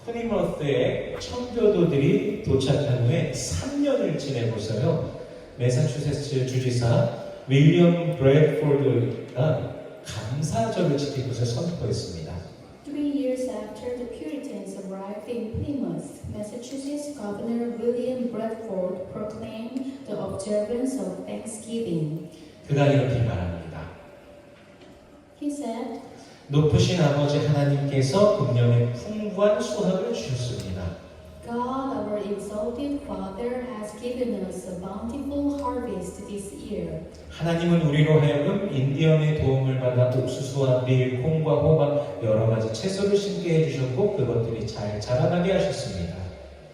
플리머스에 청교도들이 도착한 후에 3년을 지내고서요. 매사추세츠 주지사 윌리엄 브래드포드가 감사절을 지키고서 선포했습니다. 3 years after the Puritans arrived in Plymouth, Massachusetts Governor William Bradford proclaimed the observance of Thanksgiving. 그가 이렇게 말합니다. He said, 높으신 아버지 하나님께서 금년에 풍부한 수확을 주셨습니다. God, our exalted Father, has given us a bountiful harvest this year. 하나님은 우리로 하여금 인디언의 도움을 받아 옥수수와 밀, 콩과 호박 여러 가지 채소를 심게 해주셨고 그것들이 잘 자라나게 하셨습니다.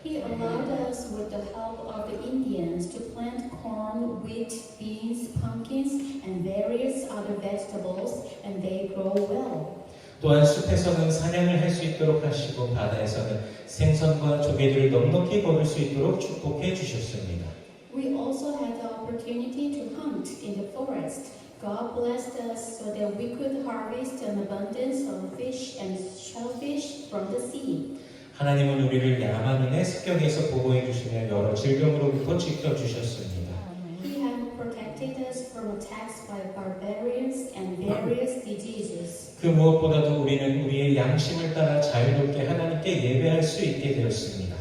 He allowed us, with the help of the Indians, to plant corn, wheat, beans, pumpkins, and various other vegetables, and they grow well. 또한 숲에서는 사냥을 할 수 있도록 하시고 바다에서는 생선과 조개들을 넉넉히 먹을 수 있도록 축복해 주셨습니다. We also had the opportunity to hunt in the forest. God blessed us so that we could harvest an abundance of fish and shellfish from the sea. 하나님은 우리를 야만인의 습격에서 보호해 주시며 여러 질병으로부터 지켜 주셨습니다. He had protected us from attacks by barbarians and various diseases. 그 무엇보다도 우리는 우리의 양심을 따라 자유롭게 하나님께 예배할 수 있게 되었습니다.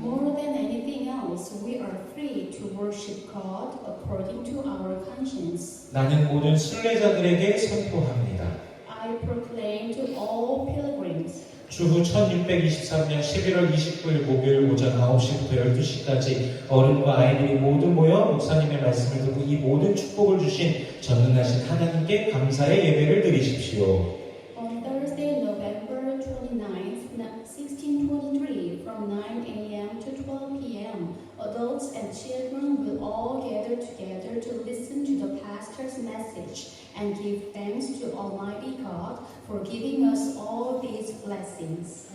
More than anything else, we are free to worship God according to our conscience. 나는 모든 순례자들에게 선포합니다. I proclaim to all pilgrims. 주후 1623년 11월 29일 목요일 오전 9시부터 12시까지 어른과 아이들이 모두 모여 목사님의 말씀을 듣고 이 모든 축복을 주신 전능하신 하나님께 감사의 예배를 드리십시오. On Thursday, November 29th, 1623, from 9 a.m. to 12 p.m., adults and children will all gather together to listen to the pastor's message and give thanks to Almighty God for giving us all these blessings.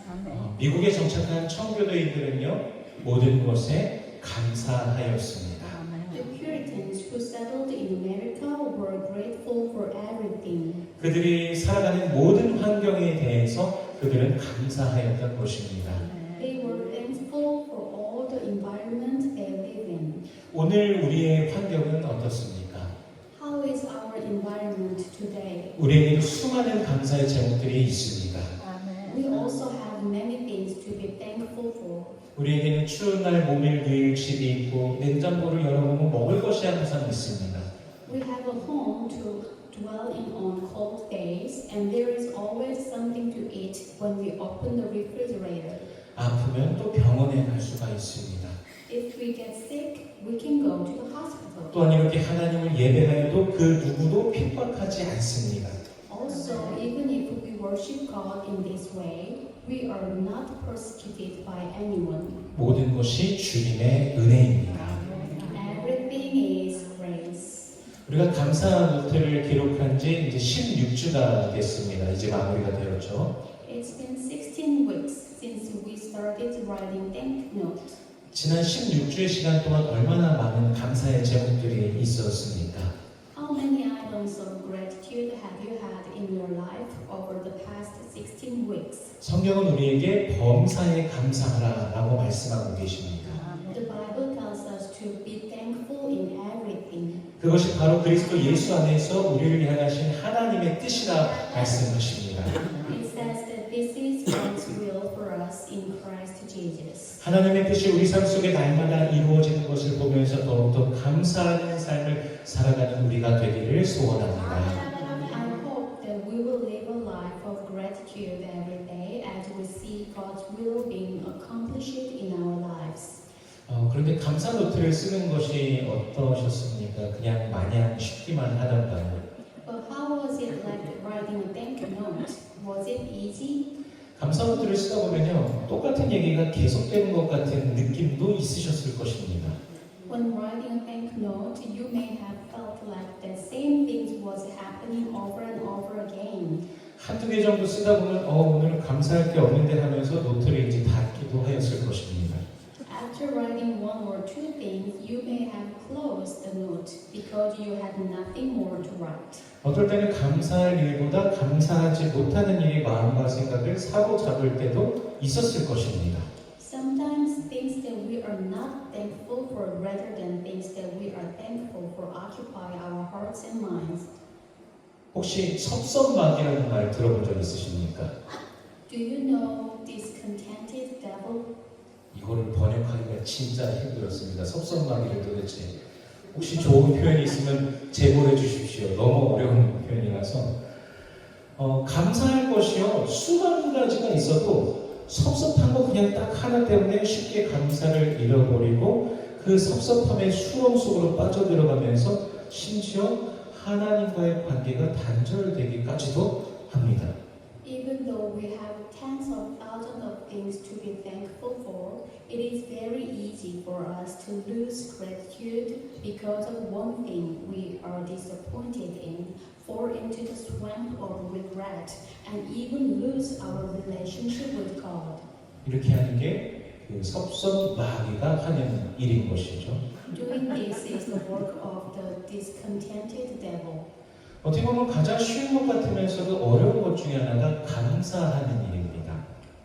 미국에 정착한 청교도인들은요 모든 것에 감사하였습니다. The Puritans who settled in America were grateful for everything. 그들이 살아가는 모든 환경에 대해서 그들은 감사하였던 것입니다. They were thankful for all the environment they live in. 오늘 우리의 환경은 어떻습니까? How is our environment today? 우리에게는 수많은 감사의 제목들이 있습니다. We also have many things to be thankful for. 우리에게는 추운 날 모밀 누일 집이 있고 냉장고를 열어보면 먹을 것이 항상 있습니다. We have a home to dwell in on cold days, and there is always something to eat when we open the refrigerator. 아프면 또 병원에 갈 수가 있습니다. If we get sick, we can go to the hospital. 또한 이렇게 하나님을 예배하여도 그 누구도 핍박하지 않습니다. Also, even if we worship God in this way, we are not persecuted by anyone. 모든 것이 주님의 은혜입니다. Everything is grace. 우리가 감사 노트를 기록한 지 이제 16주가 됐습니다. 이제 마무리가 되었죠. It's been 16 weeks since we started writing thank notes. 지난 16주의 시간 동안 얼마나 많은 감사의 제목들이 있었습니까? How many items of gratitude have you had in your life over the past 16 weeks? 성경은 우리에게 범사에 감사하라라고 말씀하고 계십니다. The Bible tells us to be thankful in everything. 그것이 바로 그리스도 예수 안에서 우리를 향하신 하나님의 뜻이라 말씀하십니다. It says that this is God's will for us in Christ Jesus. 하나님의 뜻이 우리 삶 속에 날마다 이루어지는 것을 보면서 더욱더 감사하는 삶을 살아가는 우리가 되기를 소원합니다. I hope that we will live a life of gratitude every day as we see God's will being accomplished in our lives. 그런데 감사 노트를 쓰는 것이 어떠셨습니까? 그냥 마냥 쉽기만 하던가요? But how was it like writing a thank note? Was it easy? 감사 노트를 쓰다 보면요 똑같은 얘기가 계속되는 것 같은 느낌도 있으셨을 것입니다. When writing a thank note, you may have felt like the same things was happening over and over again. 한두 개 정도 쓰다 보면 오늘은 감사할 게 없는데 하면서 노트를 이제 닫기도 하였을 것입니다. After writing one or two things, you may have closed close the note because you had nothing more to write. 어떨 때는 감사할 일보다 감사하지 못하는 일이 마음과 생각을 사로잡을 때도 있었을 것입니다. Sometimes things that we are not thankful for rather than things that we are thankful for occupy our hearts and minds. 혹시 섭섭막이라는 말 들어본 적 있으십니까? Do you know discontented devil? 이거를 번역하기가 진짜 힘들었습니다. 섭섭막이를 도대체. 혹시 좋은 표현이 있으면 제보해 주십시오. 너무 어려운 표현이라서. 감사할 것이요. 수많은 가지가 있어도 섭섭한 거 그냥 딱 하나 때문에 쉽게 감사를 잃어버리고 그 섭섭함의 수렁 속으로 빠져들어가면서 심지어 하나님과의 관계가 단절되기까지도 합니다. Even though we have tens of thousands of things to be thankful for, it is very easy for us to lose gratitude because of one thing we are disappointed in, fall into the swamp of regret, and even lose our relationship with God. 이렇게 하는 게 그 섭섭마귀가 하는 일인 것이죠. Doing this is the work of the discontented devil. 어떻게 보면 가장 쉬운 것 같으면서도 어려운 것 중에 하나가 감사하는 일입니다.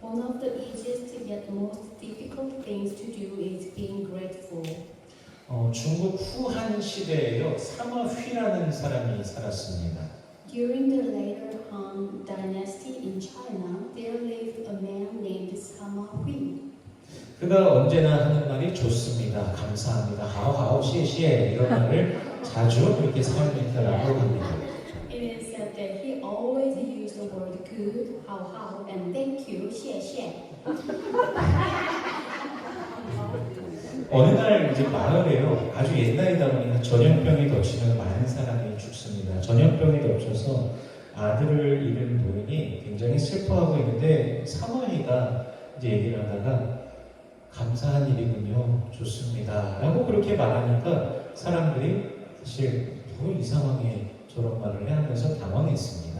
One of the easiest yet most difficult things to do is being grateful. 중국 후한 시대에요 사마휘라는 사람이 살았습니다. During the later Han Dynasty in China, there lived a man named Sima Hui. 그가 언제나 하는 말이 좋습니다, 감사합니다, 하오하오, 시에시에 이런 말을 자주 그렇게 사용했다라고 합니다. It is said that he always used the word good, how, and thank you, 谢谢. 어느 날 이제 마을에요 아주 옛날이다 보니까 전염병이 덮치면 많은 사람이 죽습니다. 전염병이 덮쳐서 아들을 잃은 노인이 굉장히 슬퍼하고 있는데 사마이가 이제 얘기를 하다가 감사한 일이군요, 좋습니다 라고 그렇게 말하니까 사람들이 사실 이 상황에 저런 말을 해 하면서 당황했습니다.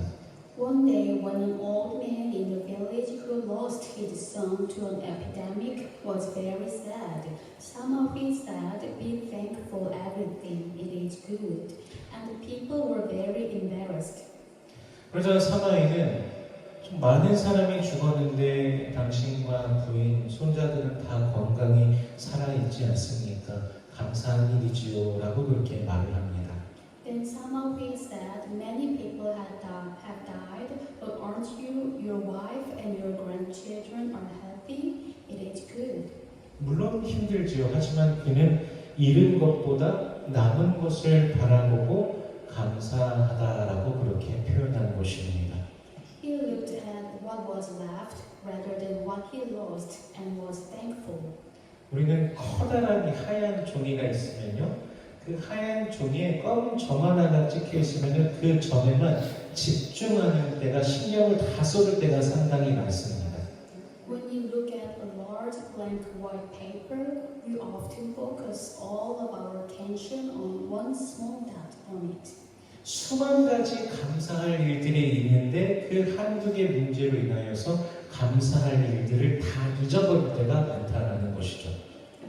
One day, when an old man in the village who lost his son to an epidemic was very sad, Sima Hui said, "Be thankful everything, it is good." And the people were very embarrassed. 그래서 사마이는 좀 많은 사람이 죽었는데 당신과 부인, 손자들은 다 건강히 살아있지 않습니까? 감사한 일이지요 라고 그렇게 말을 합니다. Then Sima Hui said, "Many people have died, but aren't you, your wife, and your grandchildren are healthy? It is good." 물론 힘들지요. 하지만 그는 잃은 것보다 남은 것을 바라보고 감사하다라고 그렇게 표현한 것입니다. He looked at what was left rather than what he lost and was thankful. 우리는 커다란 하얀 종이가 있으면요, 그 하얀 종이에 검은 점 하나가 찍혀 있으면요, 그 점에만 집중하는 때가, 신경을 다 쏟을 때가 상당히 많습니다. When you look at a large blank white paper, we often focus all of our attention on one small dot on it. 수만 가지 감사할 일들이 있는데 그 한두 개 문제로 인하여서 감사할 일들을 다 잊어버릴 때가 많다라는 것이죠.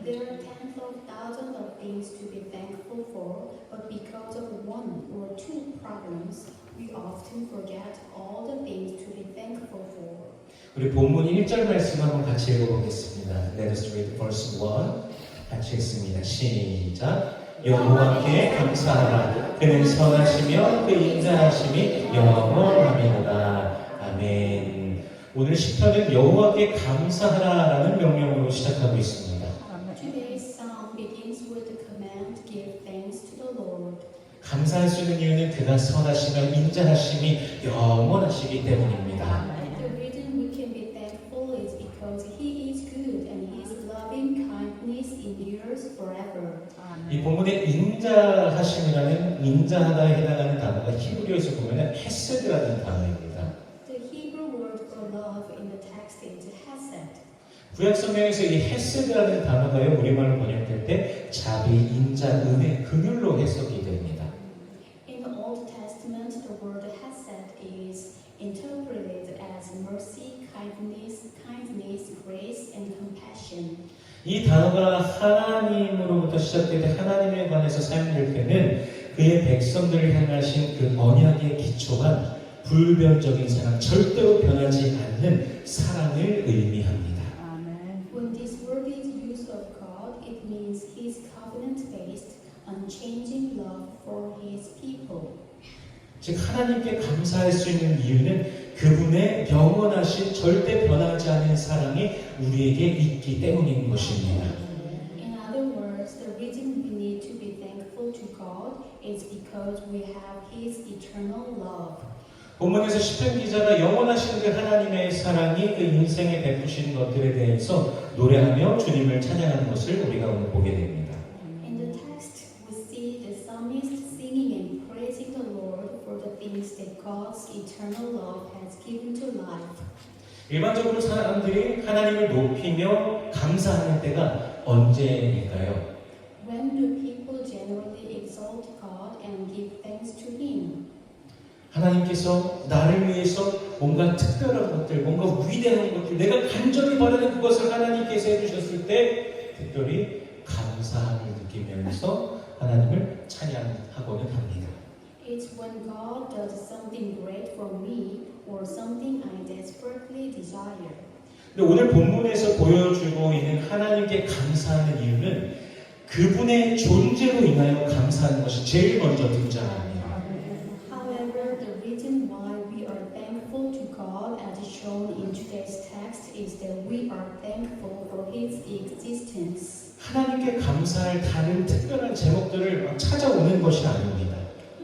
There are tens of thousands of things to be thankful for, but because of one or two problems, we often forget all the things to be thankful for. 우리 본문 1절 말씀 한번 같이 읽어보겠습니다. Let us read verse 1. 같이 읽습니다. 시작. 여호와께 감사하라. 그는 선하시며 그 인자하심이 영원하미로다. 아멘. 오늘 시편은 여호와께 감사하라라는 명령으로 시작하고 있습니다. Today's psalm begins with the command, "Give thanks to the Lord." 감사할 수 있는 이유는 그가 선하시며 인자하심이 영원하시기 때문입니다. The reason we can be thankful is because He is good and His loving kindness endures forever. 이 본문의 인자하심이라는 인자하다에 해당하는 단어가 히브리어에서 보면 헤세드라는 단어입니다. The Hebrew word for love in the text is hesed. 구약 성경에서 이 헤세드라는 단어가요 우리말로 번역될 때 자비, 인자, 은혜, 긍휼로 해석이 됩니다. In the Old Testament, the word hesed is interpreted as mercy, kindness, grace, and compassion. 이 단어가 하나님으로부터 시작되되 하나님에 관해서 사용될 때는 그의 백성들을 향하신 그 언약의 기초가 불변적인 사랑, 절대로 변하지 않는 사랑을 의미합니다. When this word is used of God, it means His covenant-based, unchanging love for His people. 즉 하나님께 감사할 수 있는 이유는 그분의 영원하신 절대 변하지 않은 사랑이 우리에게 있기 때문인 것입니다. In other words, the reason we need to be thankful to God is because we have His eternal love. 본문에서 시편 기자가 영원하신 그 하나님의 사랑이 그 인생에 베푸시는 것들에 대해서 노래하며 주님을 찬양하는 것을 우리가 오늘 보게 됩니다. In the text, we see the psalmist singing and praising the Lord for the things that God's eternal love has given to life. 일반적으로 사람들이 하나님을 높이며 감사하는 때가 언제일까요? When do people generally exalt God and give thanks to Him? 하나님께서 나를 위해서 뭔가 특별한 것들, 뭔가 위대한 것들, 내가 간절히 바라는 그것을 하나님께서 해주셨을 때 특별히 감사함을 느끼면서 하나님을 찬양하고는 합니다. It's when God does something great for me or something I desperately desire. 근데 오늘 본문에서 보여주고 있는 하나님께 감사하는 이유는 그분의 존재로 인하여 감사하는 것이 제일 먼저 등장합니다. However, the reason why we are thankful to God as shown in today's text is that we are thankful for His existence. 하나님께 감사할 다른 특별한 제목들을 막 찾아오는 것이 아닙니다.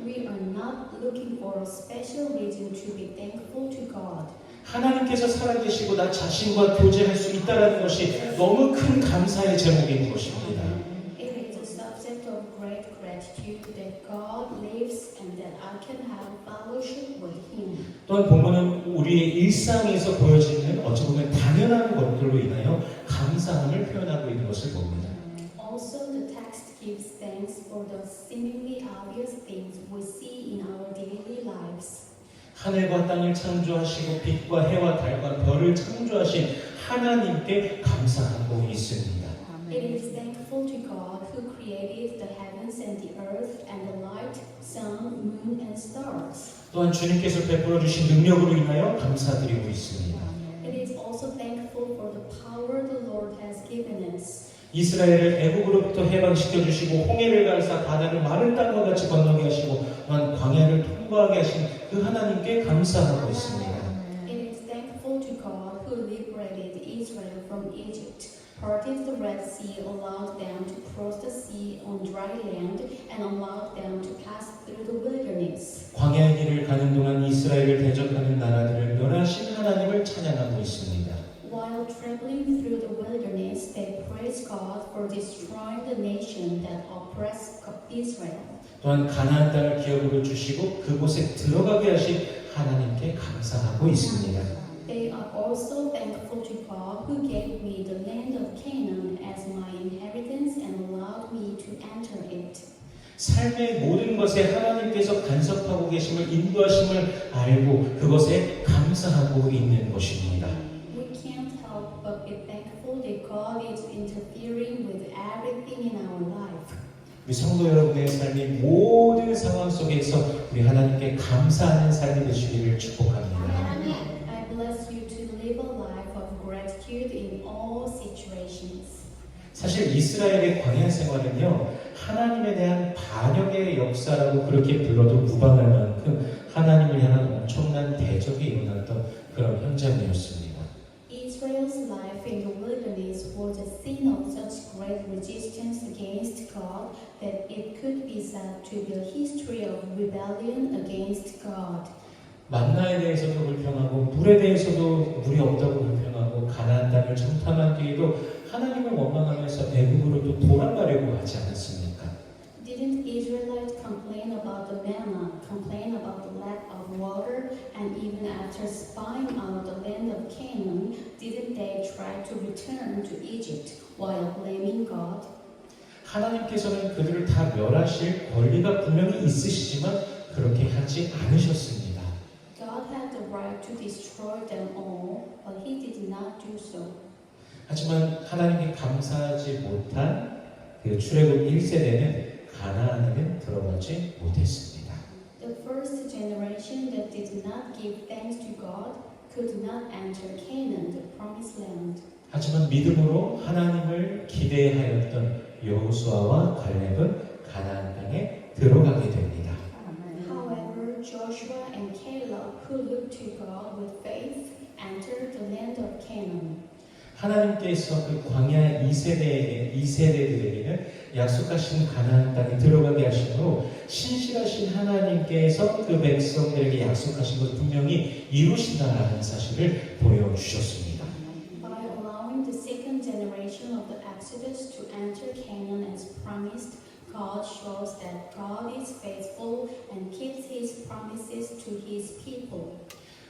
We are not looking for a special reason to be thankful to God. 하나님께서 살아계시고 나 자신과 교제할 수 있다는 것이 너무 큰 감사의 제목인 것입니다. It is a subject of great gratitude that God lives and that I can have fellowship with Him. 또한 본문은 우리의 일상에서 보여지는 어찌 보면 당연한 것들로 인하여 감사함을 표현하고 있는 것을 봅니다. Also, the text gives thanks for the seemingly obvious things we see in our daily lives. 하늘과 땅을 창조하시고 빛과 해와 달과 별을 창조하신 하나님께 감사하고 있습니다. It is thankful to God who created the heavens and the earth and the light, sun, moon, and stars. 또한 주님께서 베풀어 주신 능력으로 인하여 감사드리고 있습니다. It is also thankful for the power the Lord has given us. 이스라엘을 애국으로부터 해방시켜 주시고 홍해를 갈사 바다를 마른 땅과 같이 건너게 하시고 또한 광야를 통과하게 하신 그 하나님께 감사하고 있습니다. It is thankful to God who liberated Israel from Egypt, parted the Red Sea, allowed them to cross the sea on dry land, and allowed them to pass through the wilderness. 광야의 길을 가는 동안 이스라엘을 대적하는 나라들을 멸하신 하나님을 찬양하고 있습니다. While traveling through the wilderness, they praised God for destroying the nation that oppressed Israel. 또한 가나안 땅을 기업으로 주시고 그곳에 들어가게 하신 하나님께 감사하고 있습니다. They are also thankful to God who gave me the land of Canaan as my inheritance and allowed me to enter it. 삶의 모든 것에 하나님께서 간섭하고 계심을 인도하심을 알고 그것에 감사하고 있는 것입니다. We can't help but be thankful that God is interfering with everything in our life. 우리 성도 여러분의 삶의 모든 상황 속에서 우리 하나님께 감사하는 삶이 되시기를 축복합니다. I bless you to live a life of gratitude in all situations. 사실 이스라엘의 광야 생활은요 하나님에 대한 반역의 역사라고 그렇게 불러도 무방할 만큼 하나님을 향한 엄청난 대적이 일어났던 그런 현장이었습니다. Israel's life in the wilderness was a scene of such great resistance against God that it could be said to be a history of rebellion against God. 만나에 대해서도 불평하고 물에 대해서도 물이 없다고 불평하고 가나안 땅을 정탐한 뒤에도 하나님을 원망하면서 애국으로 또 돌아가려고 하지 않았습니까? Didn't Israelites complain about the manna, complain about the lack of water, and even after spying out the land of Canaan, didn't they try to return to Egypt while blaming God? 하나님께서는 그들을 다 멸하실 권리가 분명히 있으시지만 그렇게 하지 않으셨습니다. God had the right to destroy them all, but He did not do so. 하지만 하나님께 감사하지 못한 그 출애굽 1세대는 가나안에는 들어가지 못했습니다. The first generation that did not give thanks to God could not enter Canaan, the promised land. 하지만 믿음으로 하나님을 기대하였던 여호수아와 갈렙은 가나안 땅에 들어가게 됩니다. However, Joshua and Caleb, who looked to God with faith, entered the land of Canaan. 하나님께서 그 광야 2세대들에게는 약속하신 가나안 땅에 들어가게 하심으로 신실하신 하나님께서 그 백성들에게 약속하신 것을 분명히 이루신다는 사실을 보여주셨습니다. By allowing the second generation of the Exodus to enter Canaan as promised, God shows that God is faithful and keeps His promises to His people.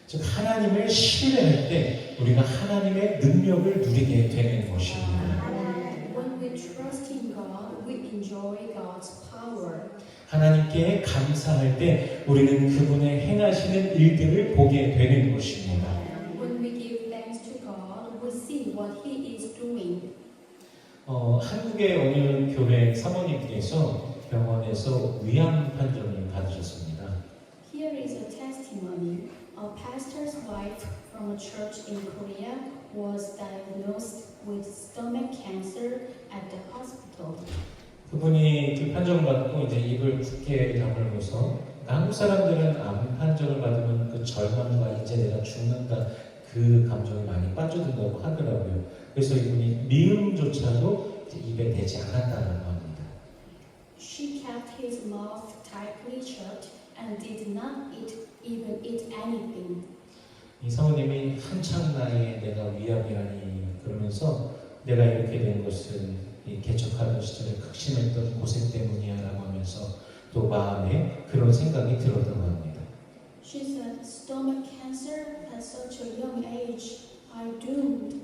즉 하나님을 신뢰할 때 우리가 하나님의 능력을 누리게 되는 것입니다. When we trust in God, we enjoy God's power. 하나님께 감사할 때 우리는 그분의 행하시는 일들을 보게 되는 것입니다. When we give thanks to God, we see what He is doing. 한국의 어느 교회 사모님께서 병원에서 위암 판정을 받으셨습니다. Here is a testimony. A pastor's wife from a church in Korea was diagnosed with stomach cancer at the hospital. 그분이 그 판정을 받고 이제 입을 굳게 다물고서 한국 사람들은 암 판정을 받으면 그 절망과 이제 내가 죽는다 그 감정이 많이 빠져든다고 하더라고요. 그래서 이분이 미음조차도 이제 입에 대지 않았다는 겁니다. She kept his mouth tightly shut and did not even eat anything. 이 사모님이 한창 나이에 내가 위암이라니 그러면서 내가 이렇게 된 것은 이 개척하던 시절에 극심했던 고생 때문이야라고 하면서 또 마음에 그런 생각이 들었다고 합니다. She said, stomach cancer at such a young age, I doomed.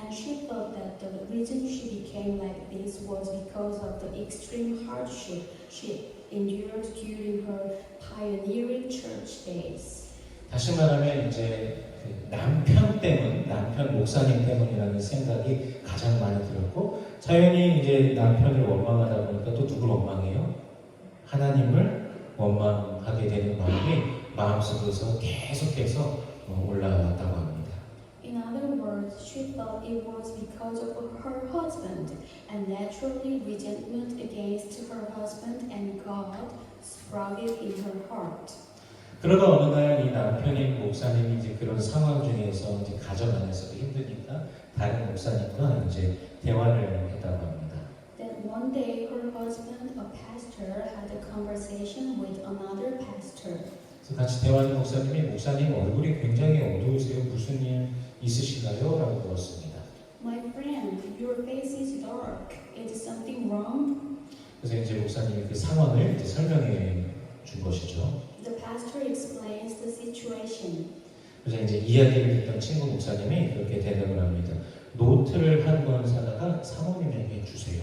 And she thought that the reason she became like this was because of the extreme hardship she endured during her pioneering church days. 다시 말하면 이제 그 남편 목사님 때문이라는 생각이 가장 많이 들었고 자연히 이제 남편을 원망하다 보니까 또 누굴 원망해요? 하나님을 원망하게 되는 마음이 마음속에서 계속해서 올라왔다고 합니다. In other words, she thought it was because of her husband, and naturally resentment against her husband and God sprouted in her heart. 그러다 어느 날 이 남편인 목사님이 이제 그런 상황 중에서 이제 가정 안에서도 힘드니까 다른 목사님과 이제 대화를 했다고 합니다. Then one day her husband, a pastor, had a conversation with another pastor. 그래서 같이 대화하는 목사님 얼굴이 굉장히 어두우세요. 무슨 일 있으신가요? 라고 물었습니다. My friend, your face is dark. Is something wrong? 그래서 이제 목사님이 그 상황을 이제 설명해 준 것이죠. The pastor explains the situation. 그래서 이제 이야기를 듣던 친구 목사님이 그렇게 대답을 합니다. 노트를 한 권 사다가 사모님에게 주세요.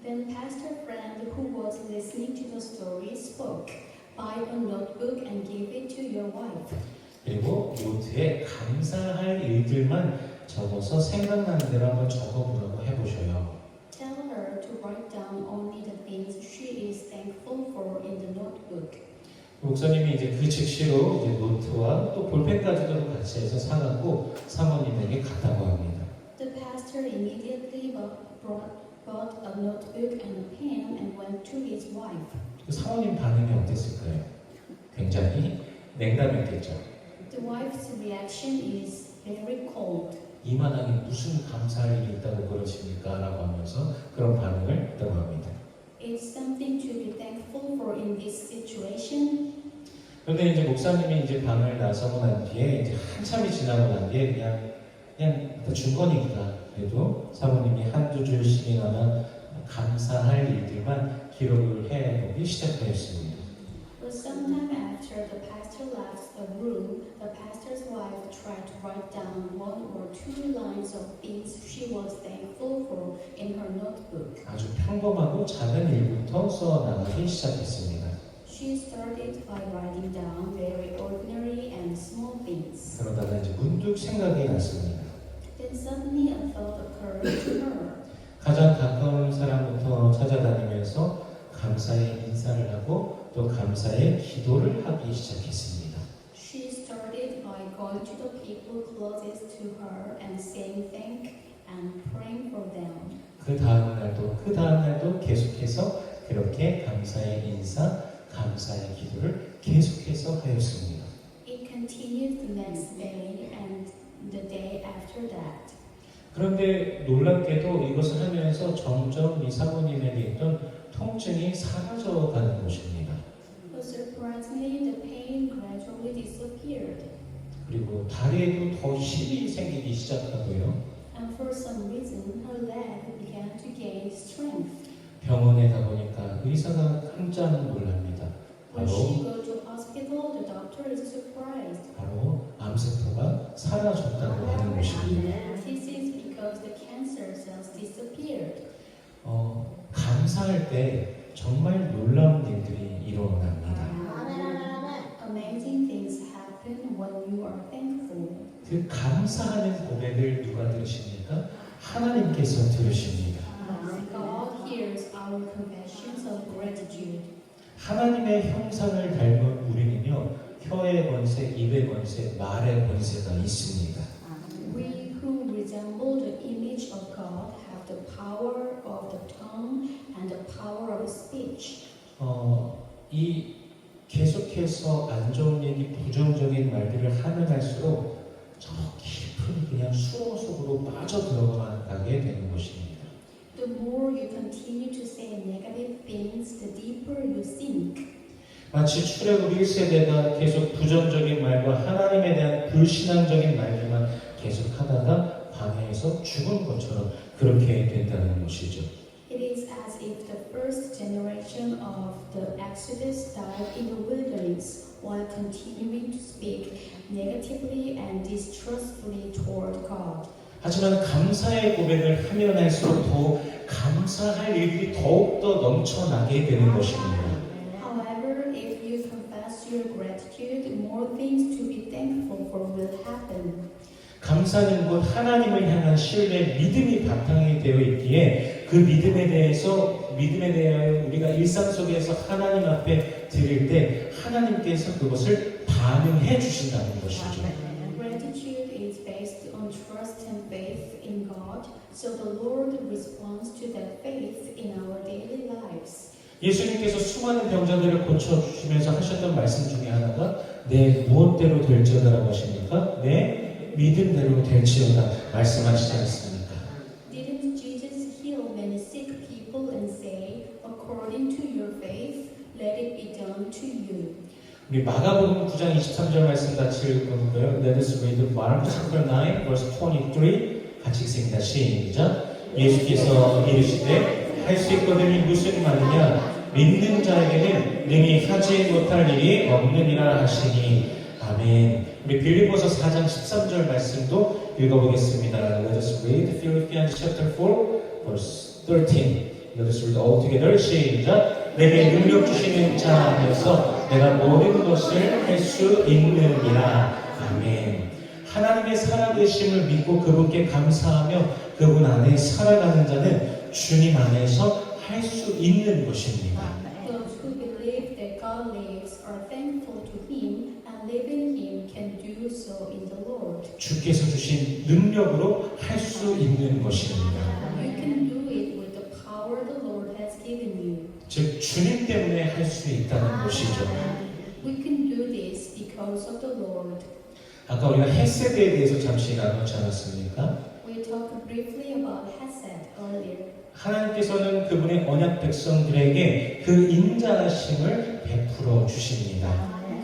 Then pastor friend who was listening to the story spoke. Buy a notebook and give it to your wife. 그리고 노트에 감사할 일들만 적어서 생각나는 대로 한번 적어보라고 해보셔요. Tell her to write down only the things she is thankful for in the notebook. 목사님이 이제 그 즉시로 이제 노트와 또 볼펜까지도 같이 해서 사갖고 사모님에게 갔다고 합니다. The pastor immediately bought a notebook and a pen and went to his wife. 그 사모님 반응이 어땠을까요? 굉장히 냉담했겠죠. The wife's reaction is very cold. 이만하게 무슨 감사할 일이 있다고 그러십니까? 라고 하면서 그런 반응을 했다고 합니다. It's something to be thankful for in this situation. 그런데 이제 목사님이 이제 방을 나서고 난 뒤에 이제 한참이 지나고 난 뒤에 그냥 준 거니까 그래도 사모님이 한두 줄씩이나마 감사할 일들만 기록을 해보기 시작하였습니다. But sometime after the pastor left the room, the pastor's wife tried to write down 1 or 2 lines of things she was thankful for in her notebook. 아주 평범하고 작은 일부터 써나가기 시작했습니다. She started by writing down very ordinary and small things. 그러다가 이제 문득 생각이 났습니다. Then suddenly a thought occurred her to her. 가장 가까운 사람부터 찾아다니면서 감사의 인사를 하고 또 감사의 기도를 하기 시작했습니다. She started by going to the people closest to her and saying thank and praying for them. 그 다음 날도 계속해서 그렇게 감사의 인사, 감사의 기도를 계속해서 하였습니다. It continued the next day and the day after that. 그런데 놀랍게도 이것을 하면서 점점 이 사모님에게 있던 통증이 사라져가는 것입니다. But surprisingly, the pain gradually disappeared. 그리고 다리에도 더 힘이 생기기 시작하고요. And for some reason, her leg began to gain strength. 병원에 가보니까 의사가 깜짝 놀랍니다. When she go to hospital, the doctor is surprised. 바로 암세포가 사라졌다고 하는 것입니다. This is because the cancer cells disappeared. 감사할 때 정말 놀라운 일들이 일어납니다. Amazing things happen when you are thankful. 그 감사하는 고백을 누가 들으십니까? 하나님께서 들으십니다. God hears our confessions of gratitude. 하나님의 형상을 닮은 우리는요, 혀의 권세, 입의 권세, 말의 권세가 있습니다. We who resemble the image of God have the power of the tongue and the power of speech. 이 계속해서 안 좋은 얘기, 부정적인 말들을 하면 할수록 저 깊은 그냥 수렁 속으로 빠져들어가게 되는 것입니다. The more you continue to say negative things, the deeper you sink. 마치 출애굽 1세대가 계속 부정적인 말과 하나님에 대한 불신앙적인 말들만 계속하다가 광야에서 죽은 것처럼 그렇게 된다는 것이죠. It is as if the first generation of the Exodus died in the wilderness while continuing to speak negatively and distrustfully toward God. 하지만 감사의 고백을 하면 할수록 더 감사할 일들이 더욱더 넘쳐나게 되는 것입니다. However, if you confess your gratitude, more things to be thankful for will happen. 감사는 곧 하나님을 향한 신뢰, 믿음이 바탕이 되어 있기에 그 믿음에 대하여 우리가 일상 속에서 하나님 앞에 드릴 때 하나님께서 그것을 반응해 주신다는 것이죠. Gratitude is based on trust and faith in God, so the Lord responds to that faith in our daily lives. 예수님께서 수많은 병자들을 고쳐주시면서 하셨던 말씀 중에 하나가 내 무엇대로 될지어다라고 하십니까? 내 믿음대로 될지어다 말씀하시지 않습니까? Didn't Jesus heal many sick people and say, according to your faith, let it be done to you? 우리 마가복음 9장 23절 말씀 같이 읽어볼까요? Let us read Mark chapter 9 verse 23 같이 읽습니다. 시작. 예수께서 이르시되 할 수 있거든이 무슨 말이냐? 믿는 자에게는 능히 하지 못할 일이 없느니라 하시니 아멘. 우리 빌립보서 4장 13절 말씀도 읽어보겠습니다. Let us read Philippians chapter 4 verse 13. Let us read all together. 시작. 내게 능력 주시는 자 안에서 내가 모든 것을 할 수 있느니라. 아멘. 하나님의 살아계심을 믿고 그분께 감사하며 그분 안에 살아가는 자는 주님 안에서 할 수 있는 것입니다. Those who believe that God lives are thankful to Him and live in Him can do so in the Lord. 주께서 주신 능력으로 할 수 있는 것입니다. You can do it with the power the Lord has given you. 즉 주님 때문에 할 수 있다는 것이죠. We can do this because of the Lord. 아까 우리가 헷세대에 대해서 잠시 나누지 않았습니까? We talked briefly about Hesed earlier. 하나님께서는 그분의 언약 백성들에게 그 인자하심을 베풀어 주십니다.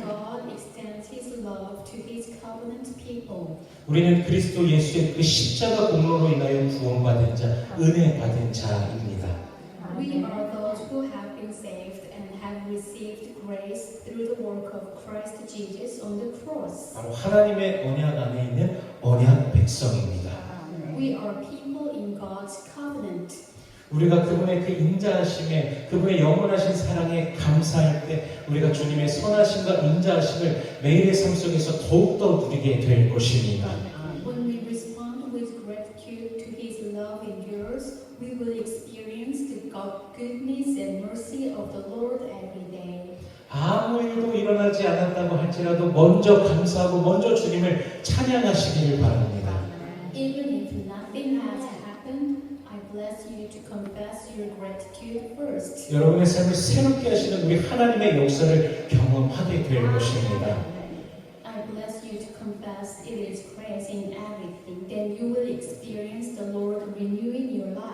God extends His love to His covenant people. 우리는 그리스도 예수의 그 십자가 공로로 인하여 구원받은 자, 은혜 받은 자입니다. We are those who have been saved and have received grace through the work of Christ Jesus on the cross. 바로 하나님의 언약 안에 있는 언약 백성입니다. We are people in God's covenant. 우리가 그분의 그 인자하심에, 그분의 영원하신 사랑에 감사할 때 우리가 주님의 선하심과 인자하심을 매일의 삶 속에서 더욱더 누리게 될 것입니다. When we respond with gratitude to His love of the Lord every day. 아무 일도 일어나지 않았다고 할지라도 먼저 감사하고 먼저 주님을 찬양하시기를 바랍니다. Even if nothing has happened, I bless you to confess your gratitude first. 여러분의 삶을 새롭게 하시는 우리 하나님의 역사를 경험하게 될 것입니다. I bless you to confess it is grace in everything. Then you will experience the Lord renewing your life.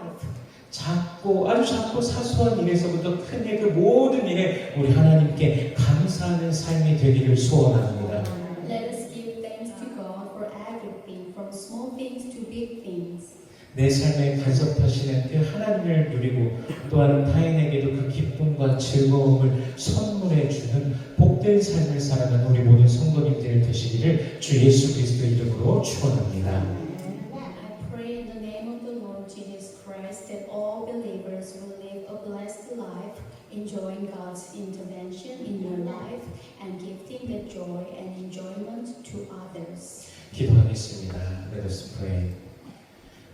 아주 작고 사소한 일에서부터 큰 일, 그 모든 일에 우리 하나님께 감사하는 삶이 되기를 소원합니다. Let us give thanks to God for everything, from small things to big things. 내 삶에 간섭하시는 그 하나님을 누리고 또한 타인에게도 그 기쁨과 즐거움을 선물해 주는 복된 삶을 살아가는 우리 모든 성도님들 되시기를 주 예수 그리스도의 이름으로 축원합니다. I pray in the name of the Lord Jesus Christ that all believers will live a blessed life, enjoying God's intervention in your life and gifting the joy and enjoyment to others. 기도하겠습니다. Let us pray.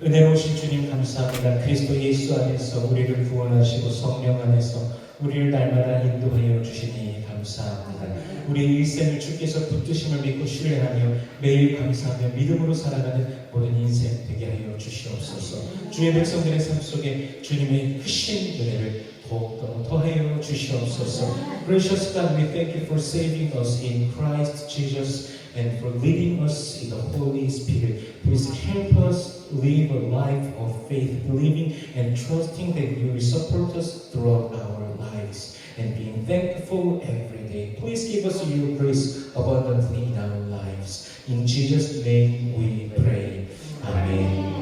은혜로우신 주님 감사합니다. 그리스도 예수 안에서 우리를 구원하시고 성령 안에서 우리를 날마다 인도하여 주시니 감사합니다. 우리 일생을 주께서 붙드심을 믿고 신뢰하며 매일 감사하며 믿음으로 살아가는 모든 인생 되게 하여 주시옵소서. 주의 백성들의 삶 속에 주님의 크신 은혜를 더욱더 더하여 주시옵소서. Gracious God, we thank you for saving us in Christ Jesus and for leading us in the Holy Spirit. Please help us live a life of faith, believing and trusting that you will support us throughout our lives and being thankful every day. Please give us your grace abundantly in our lives. In Jesus' name we pray. Amen.